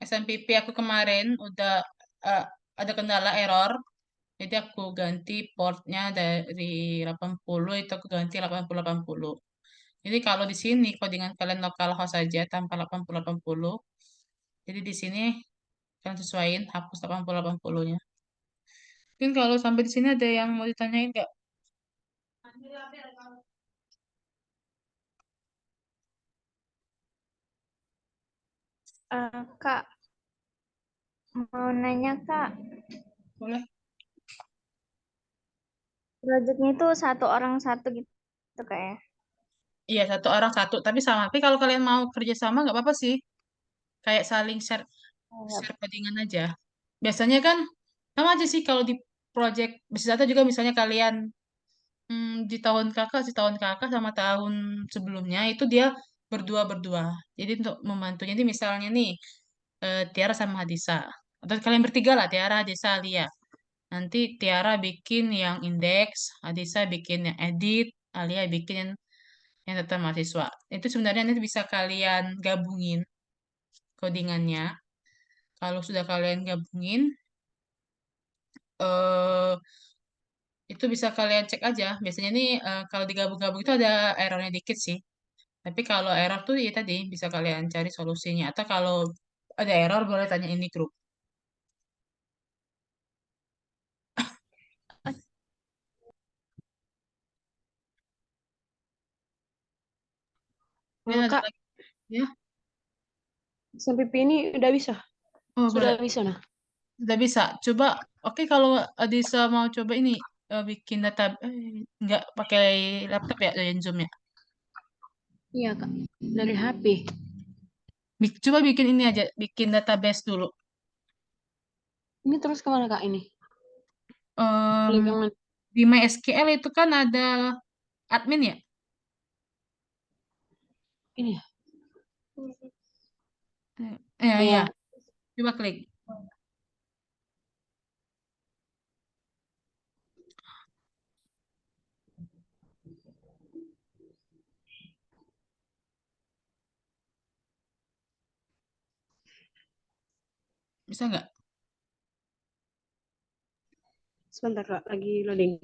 SMPP aku kemarin udah eh, ada kendala error, jadi aku ganti portnya dari 80 itu aku ganti 8080. Jadi kalau di sini codingan kalian localhost saja tanpa 8080, jadi di sini kalian sesuaiin hapus 8080-nya. Mungkin kalau sampai di sini ada yang mau ditanyain nggak? Kak, mau nanya Kak, Boleh. proyeknya itu satu orang satu gitu Kak ya? Iya, satu orang satu. Tapi sama. Tapi kalau kalian mau kerja sama nggak apa-apa sih. Kayak saling share Enggak. share codingan aja. Biasanya kan sama aja sih kalau di project bisnis data juga misalnya kalian di tahun kakak sama tahun sebelumnya itu dia berdua-berdua. Jadi untuk membantunya ini misalnya nih Tiara sama Hadisa. Atau kalian bertiga lah, Tiara, Hadisa, Alia. Nanti Tiara bikin yang indeks, Hadisa bikin yang edit, Alia bikin yang data mahasiswa. Itu sebenarnya nanti bisa kalian gabungin codingannya. Kalau sudah kalian gabungin, eh itu bisa kalian cek aja. Biasanya nih kalau digabung-gabung itu ada errornya dikit sih. Tapi kalau error tuh ya tadi bisa kalian cari solusinya. Atau kalau ada error boleh tanya ini grup. Mungkin ada Kak, lagi ya. SMPP ini udah bisa? Oh Sudah boleh. bisa nah? Udah bisa. Coba. Oke kalau Adisa mau coba ini bikin data nggak pakai laptop ya, doyan Zoom ya. Iya Kak, dari HP. Coba bikin ini aja, bikin database dulu. Ini terus kemana Kak ini? Em, Klik yang mana? di MySQL itu kan ada admin ya? Ini ya? Ya, ya. Ya, Coba klik. Bisa nggak? sebentar Kak, lagi loading.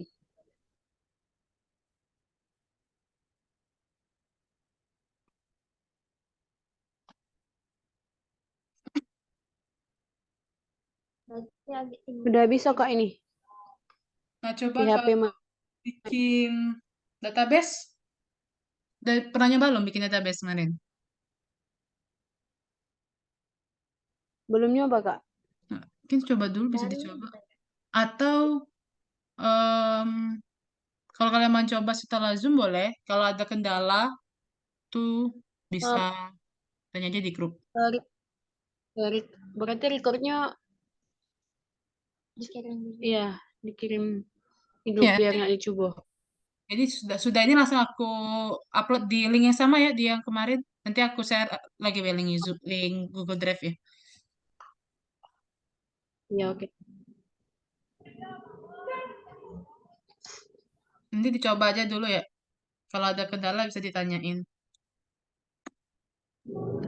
Udah bisa Kak ini Nah, coba di HP kalau mah. bikin database, pernah nyoba belum bikin database kemarin? Belum nyoba Kak. Nah, mungkin coba dulu, bisa dicoba. Atau em, kalau kalian mau coba setelah Zoom boleh. Kalau ada kendala tuh bisa Eh, tanya aja di grup. eh, berarti recordnya dikirim. Iya, dikirim di grup Ya, biar nggak dicoba. Jadi sudah ini langsung aku upload di link yang sama ya, di yang kemarin. Nanti aku share lagi ya link link Google Drive ya. Ya oke. Nanti dicoba aja dulu ya. Kalau ada kendala bisa ditanyain.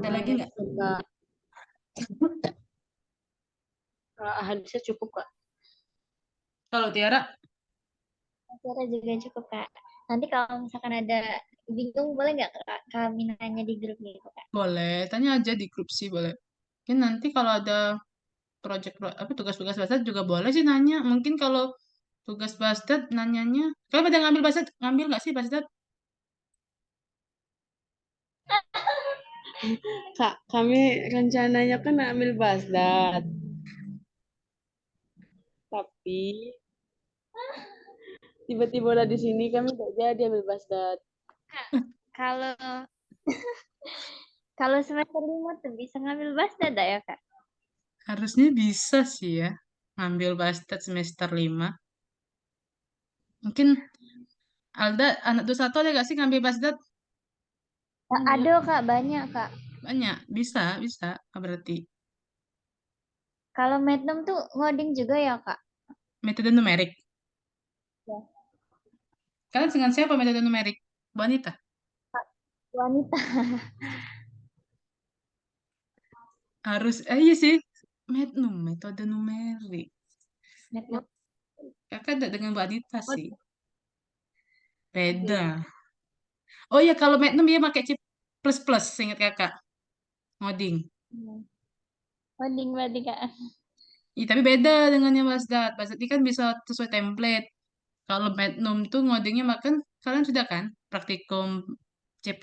Ada lagi nggak? Kak, hadisnya cukup Kak. Kalau Tiara, Acara juga cukup, Kak. Nanti kalau misalkan ada bingung, boleh nggak Kak, kami nanya di grup gitu, Kak? boleh. Tanya aja di grup sih, boleh. Mungkin nanti kalau ada apa tugas-tugas basket juga boleh sih nanya. Mungkin kalau tugas basket nanyanya, kalian pada ngambil basket, ngambil nggak sih basket? Kak, kami rencananya kan ambil Basdat, tapi tiba-tiba lah di sini kami tidak jadi ambil Basdat. Kak, kalau kalau semester 5 tuh bisa ngambil bahasa ada ya, Kak? Harusnya bisa sih ya, ngambil basket semester 5. Mungkin Alda, anak 21 ada gak sih ngambil basket? Kak, ada, Kak, banyak, Kak. Banyak, bisa, berarti. Kalau Magnum tuh ngoding juga ya, Kak? Metode numerik. Ya, Kalian dengan siapa metode numerik? Wanita. wanita. Harus, iya sih. Metode numerik. Magnum. Kakak ada dengan wanita Oh, sih. iya. Beda. Oh iya, kalau Magnum dia pakai chip plus-plus, ingat kakak. Ngoding. Ngoding berarti, Kak. Iya, tapi beda dengan yang Basdat. Basdat ini kan bisa sesuai template. Kalau Magnum tuh ngodingnya makan, kalian sudah kan praktikum C++.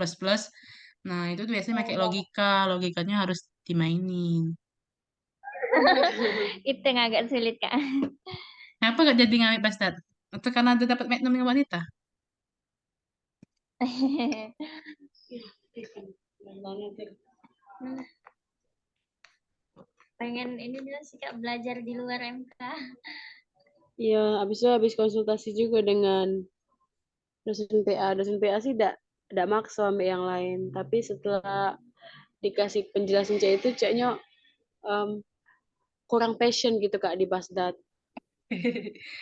Nah, itu tuh biasanya pakai logika. Logikanya harus dimainin. Itu yang agak sulit, Kak. Kenapa gak jadi ngambil Basdat? Atau karena ada dapat Magnum yang wanita? Hmm, pengen ini juga sih, Kak, belajar di luar MK. Iya, habis itu habis konsultasi juga dengan dosen PA. Dosen PA sih tidak maksa ambil yang lain, tapi setelah dikasih penjelasan cek itu ceknya em, kurang passion gitu Kak di Basdat.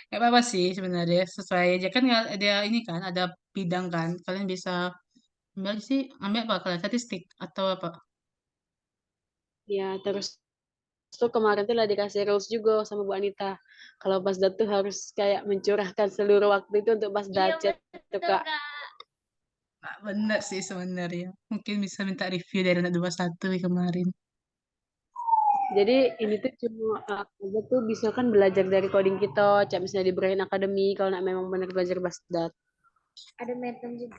Gak apa-apa sih sebenarnya. Sesuai aja kan nggak ada ini kan, ada bidang kan. Kalian bisa ambil sih, ambil apa kalian? Statistik atau apa? Ya, terus tuh kemarin tuh lah dikasih rules juga sama Bu Anita. Kalau Basdat tuh harus kayak mencurahkan seluruh waktu itu untuk Iya, Basdat cek itu betul, Kak. Kak. Nah, bener sih sebenarnya. Mungkin bisa minta review dari anak 21 kemarin. Jadi ini tuh cuma Basdat tuh bisa kan belajar dari coding kita, cak misalnya di Brain Academy kalau nak memang benar belajar Basdat. Ada Magnum juga.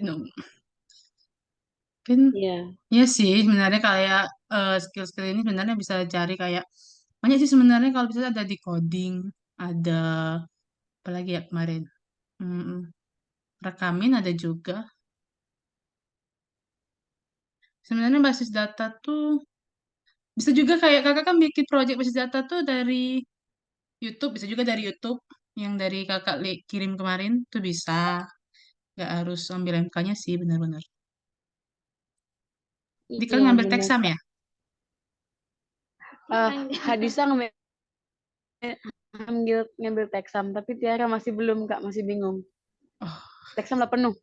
No. Mungkin Iya. ya sih sebenarnya kayak skill-skill ini sebenarnya bisa cari kayak banyak sih sebenarnya kalau bisa ada di coding, ada apa lagi ya kemarin. Mm-mm. Rekamin ada juga. Sebenarnya basis data tuh bisa juga kayak kakak kan bikin project basis data tuh dari YouTube, bisa juga dari YouTube yang dari kakak kirim kemarin tuh bisa. Nggak harus ambil MK-nya sih benar-benar. Jadi kan Iya ngambil benar teksam Kak. ya? Hadisa ngambil ngambil teksam tapi Tiara masih belum Kak, masih bingung. Oh, Teksam lah penuh.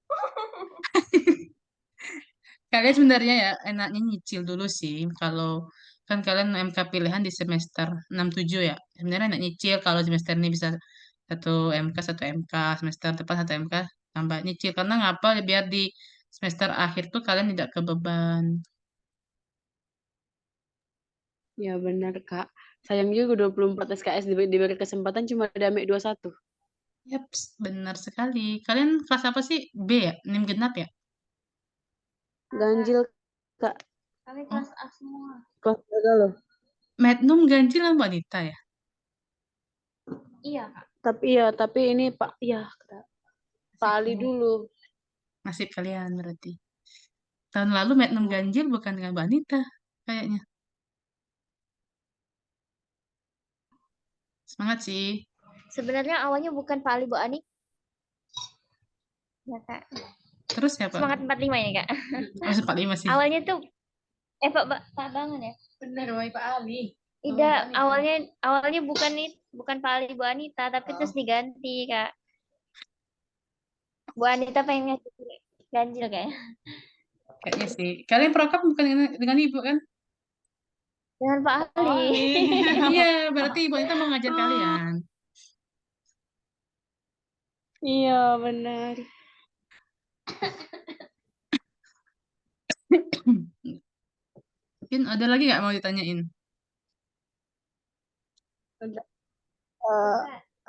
kalian sebenarnya ya enaknya nyicil dulu sih. Kalau kan kalian MK pilihan di semester 6 7 ya. Sebenarnya enak nyicil kalau semester ini bisa satu MK, semester depan satu MK tambah nyicil. Karena ngapa biar di semester akhir tuh kalian tidak kebeban. Ya benar Kak. Sayang juga 24 SKS diberi kesempatan cuma ada ambil 21. Yaps, benar sekali. Kalian kelas apa sih? B ya? 6 genap ya? Ganjil Kak. Kami Oh, kelas A semua. Kelas berapa loh? Magnum ganjil sama wanita ya? Iya, Kak. Tapi ini Pak, ya Pak Nasib Ali kamu. dulu. Nasib kalian berarti. Tahun lalu Magnum ganjil bukan dengan wanita kayaknya. Semangat sih. Sebenarnya awalnya bukan Pak Ali Bu Ani. Ya, Kak. Terus siapa? Semangat 45 ini, Kak. Masih 45 sih. Awalnya tuh Pak Bangun ya? Benar, Wai Pak Ali. Tidak, awalnya bukan Pak Ali Bu Anita, tapi terus diganti, Kak. Bu Anita pengen ngasih ganjil kayaknya. Kayaknya sih. Kalian prokap bukan dengan ibu kan? Dengan Pak Ali. Iya, berarti ibu itu mau ngajar kalian. Iya, benar. Mungkin ada lagi nggak mau ditanyain?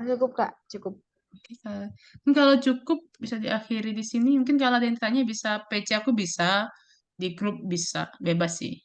Cukup, Kak. Cukup. Oke, mungkin kalau cukup bisa diakhiri di sini. Mungkin kalau ada yang tanya bisa PC aku bisa, di grup bisa, bebas sih.